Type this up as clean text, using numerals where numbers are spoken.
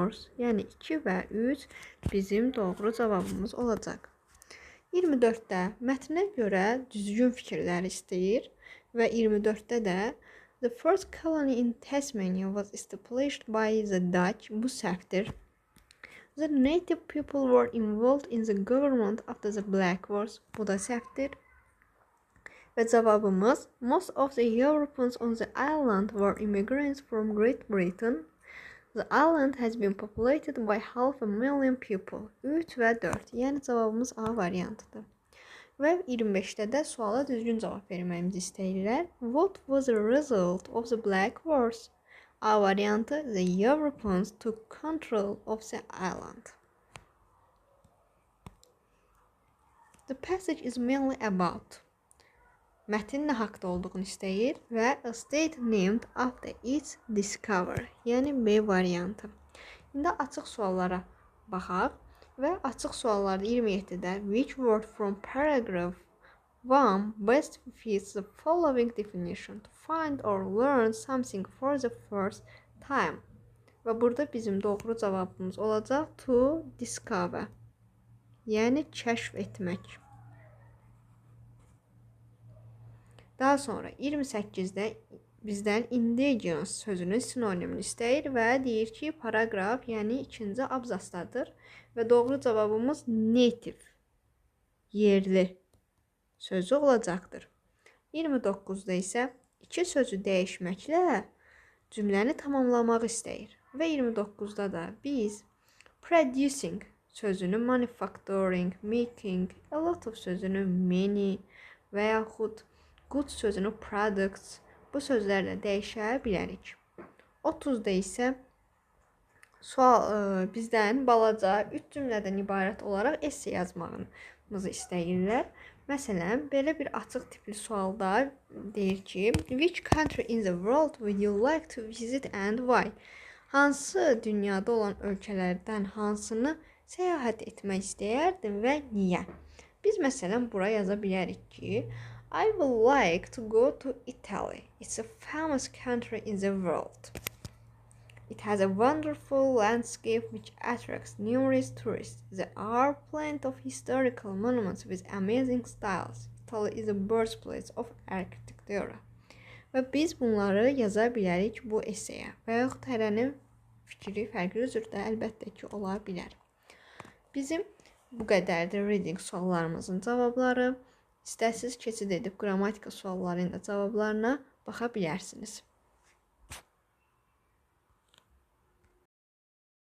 rumors, yəni 2 və 3 bizim doğru cavabımız olacaq. 24-də mətnə görə düzgün fikirlər istəyir və 24-də də the first colony in Tasmania was established by the Dutch. Bu səhvdir. The native people were involved in the government after the Black Wars. Bu da səhvdir. Və cavabımız most of the Europeans on the island were immigrants from Great Britain. The island has been populated by 500,000 people. 3 və 4. Yəni cavabımız A variantıdır. Və 25-də də suala düzgün cavab verməyimizi istəyirlər. What was the result of the Black Wars? A variantı the Europeans took control of the island. The passage is mainly about. Mətn nə haqda olduğunu istəyir və a state named after its discovery. Yəni B variantı. İndi açıq suallara baxaq. Və açıq suallarda 27-də which word from paragraph 1 best fits the following definition to find or learn something for the first time. Və burada bizim doğru cavabımız olacaq to discover. Yəni kəşf etmək. Daha sonra 28-də bizdən indigenous sözünün sinonimini istəyir və deyir ki, paragraf, yəni ikinci abzasdadır və doğru cavabımız native, yerli sözü olacaqdır. 29-da isə iki sözü dəyişməklə cümləni tamamlamaq istəyir və 29-da da biz producing sözünü manufacturing, making, a lot of sözünü many və yaxud good sözünü products bu sözlərlə dəyişə bilərik. 30-da isə bizdən balaca 3 cümlədən ibarət olaraq esse yazmağımızı istəyirlər. Məsələn, belə bir açıq tipli sualda deyir ki, which country in the world would you like to visit and why? Hansı dünyada olan ölkələrdən hansını səyahət etmək istəyərdin və niyə? Biz məsələn bura yaza bilərik ki, I would like to go to Italy. It's a famous country in the world. It has a wonderful landscape which attracts numerous tourists. There are plenty of historical monuments with amazing styles. Italy is the birthplace of architecture. Və biz bunları yaza bilərik bu esseyə. Və yaxud hərənin fikri fərqli cürdə əlbəttə ki, ola bilər. Bizim bu qədərdir reading suallarımızın cavabları. İstərsiniz keçid edib qrammatika suallarının da cavablarına baxa bilərsiniz.